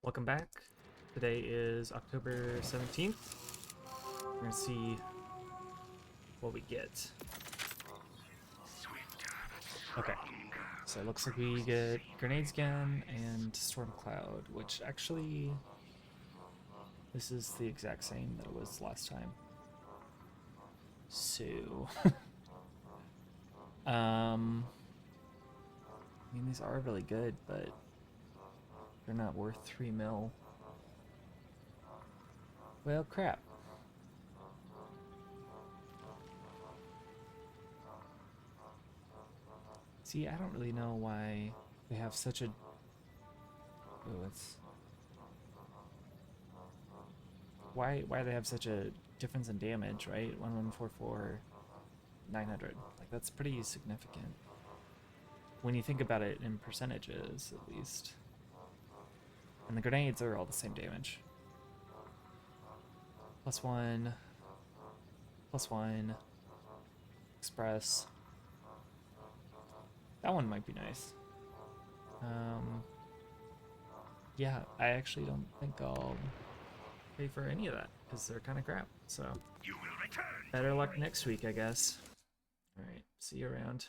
Welcome back. Today is October 17th. We're gonna see what we get. Okay, so it looks like we get Grenades again and Storm Cloud, which actually, this is the exact same that it was last time. So, I mean, these are really good, but they're not worth 3 mil. Well, crap. See, I don't really know why they have such a... Oh, it's... Why they have such a difference in damage, right? 1144, 900. Like, that's pretty significant. When you think about it in percentages, at least. And the grenades are all the same damage. +1, +1, express. That one might be nice. Yeah, I actually don't think I'll pay for any of that because they're kind of crap. So, better luck next week, I guess. All right, see you around.